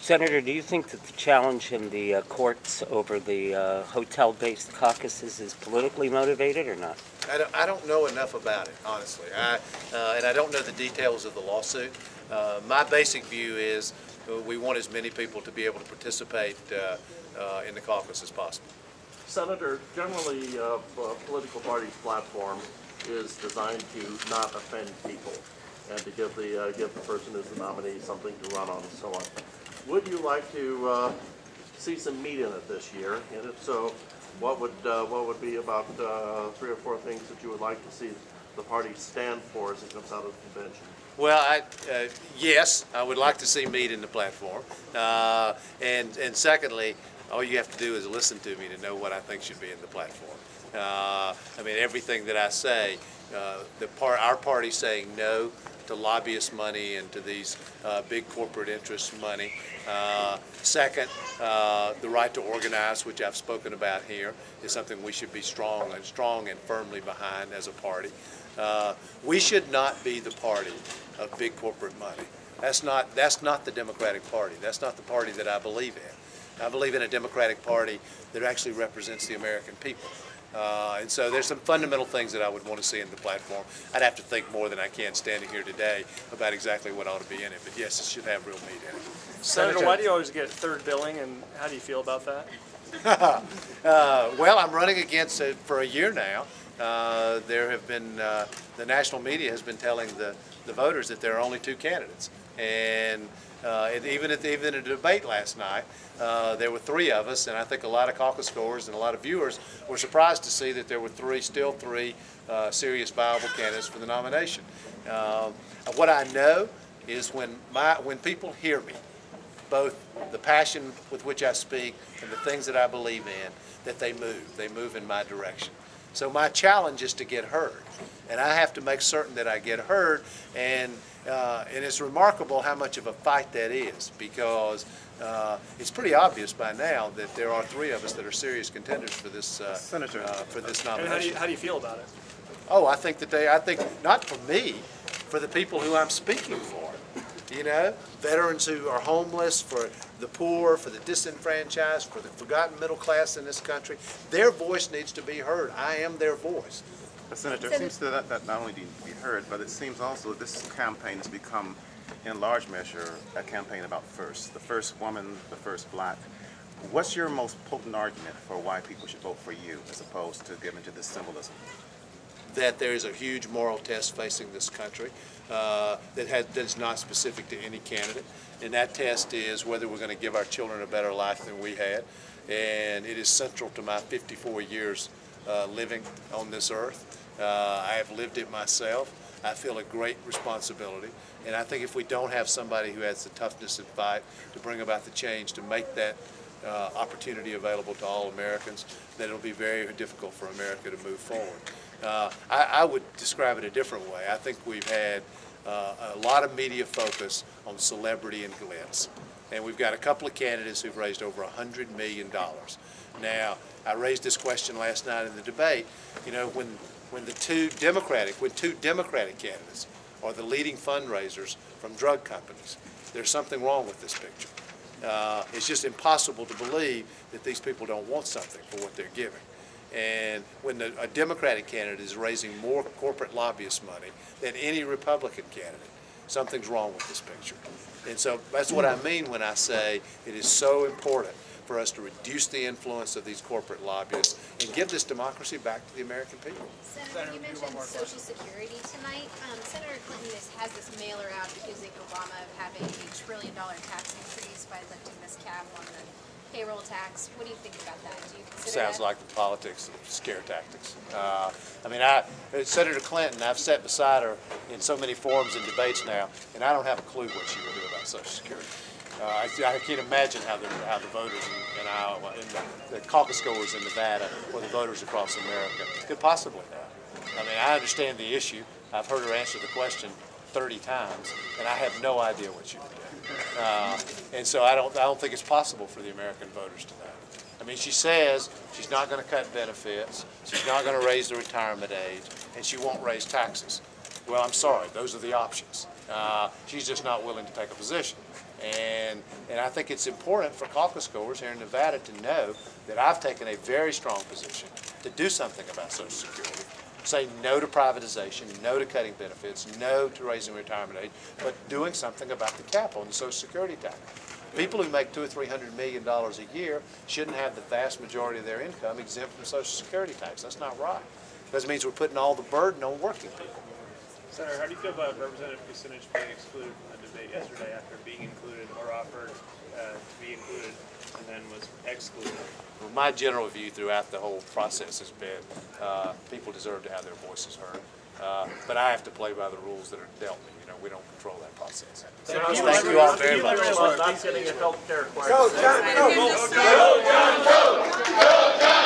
Senator, do you think that the challenge in the courts over the hotel-based caucuses is politically motivated or not? I don't know enough about it, honestly. And I don't know the details of the lawsuit. My basic view is we want as many people to be able to participate in the caucus as possible. Senator, generally a political party's platform is designed to not offend people and to give the person who's the nominee something to run on and so on. Would you like to see some meat in it this year? And if so, what would be about 3 or 4 things that you would like to see the party stand for as it comes out of the convention? Well, yes, I would like to see meat in the platform. And secondly, all you have to do is listen to me to know what I think should be in the platform. I mean, everything that I say, our party's saying no to lobbyist money and to these big corporate interest money. Second, the right to organize, which I've spoken about here, is something we should be strong and firmly behind as a party. We should not be the party of big corporate money. That's not the Democratic Party. That's not the party that I believe in. I believe in a Democratic Party that actually represents the American people. And so there's some fundamental things that I would want to see in the platform. I'd have to think more than I can standing here today about exactly what ought to be in it. But yes, it should have real meat in it. Senator, why do you always get third billing, and how do you feel about that? Well, I'm running against it for a year now. There have been, the national media has been telling the voters that there are only 2 candidates. And even in a debate last night, there were 3 of us, and I think a lot of caucus goers and a lot of viewers were surprised to see that there were still three serious, viable candidates for the nomination. What I know is when people hear me, both the passion with which I speak and the things that I believe in, that they move in my direction. So my challenge is to get heard, and I have to make certain that I get heard, and it's remarkable how much of a fight that is, because it's pretty obvious by now that there are 3 of us that are serious contenders for this Senator, for this nomination. And how do you feel about it? Oh, I think not for me, for the people who I'm speaking for. You know, veterans who are homeless, for the poor, for the disenfranchised, for the forgotten middle class in this country. Their voice needs to be heard. I am their voice. Senator, it seems that not only need to be heard, but it seems also this campaign has become, in large measure, a campaign about first. The first woman, the first black. What's your most potent argument for why people should vote for you as opposed to giving to this symbolism? That there is a huge moral test facing this country that is not specific to any candidate. And that test is whether we're going to give our children a better life than we had. And it is central to my 54 years living on this earth. I have lived it myself. I feel a great responsibility. And I think if we don't have somebody who has the toughness and fight to bring about the change, to make that opportunity available to all Americans, then it'll be very difficult for America to move forward. I would describe it a different way. I think we've had a lot of media focus on celebrity and glitz. And we've got a couple of candidates who've raised over $100 million. Now, I raised this question last night in the debate. You know, when two Democratic candidates are the leading fundraisers from drug companies, there's something wrong with this picture. It's just impossible to believe that these people don't want something for what they're giving. And when a Democratic candidate is raising more corporate lobbyist money than any Republican candidate, something's wrong with this picture. And so that's what I mean when I say it is so important for us to reduce the influence of these corporate lobbyists and give this democracy back to the American people. Senator, you mentioned Social Security tonight. Senator Clinton has this mailer out accusing Obama of having a $1 trillion tax increase by lifting this cap on the payroll tax. What do you think about that? Do you consider Sounds that? like the politics of scare tactics. I mean, Senator Clinton, I've sat beside her in so many forums and debates now, and I don't have a clue what she would do about Social Security. I can't imagine how the voters in Iowa, and the caucus goers in Nevada, or the voters across America could possibly know. I mean, I understand the issue. I've heard her answer the question 30 times, and I have no idea what she would do. And so I don't think it's possible for the American voters to know. I mean, she says she's not going to cut benefits, she's not going to raise the retirement age, and she won't raise taxes. Well, I'm sorry, those are the options. She's just not willing to take a position. And I think it's important for caucus goers here in Nevada to know that I've taken a very strong position to do something about Social Security. Say no to privatization, no to cutting benefits, no to raising retirement age, but doing something about the cap on the Social Security tax. People who make $200 or $300 million a year shouldn't have the vast majority of their income exempt from Social Security tax. That's not right. Because it means we're putting all the burden on working people. Senator, how do you feel about Representative Kucinich being excluded from the debate yesterday after being included or offered to be included and then was excluded? Well, my general view throughout the whole process has been people deserve to have their voices heard. But I have to play by the rules that are dealt me. You know, we don't control that process. Thank you all very much. Not getting a health care question. Go, John, go.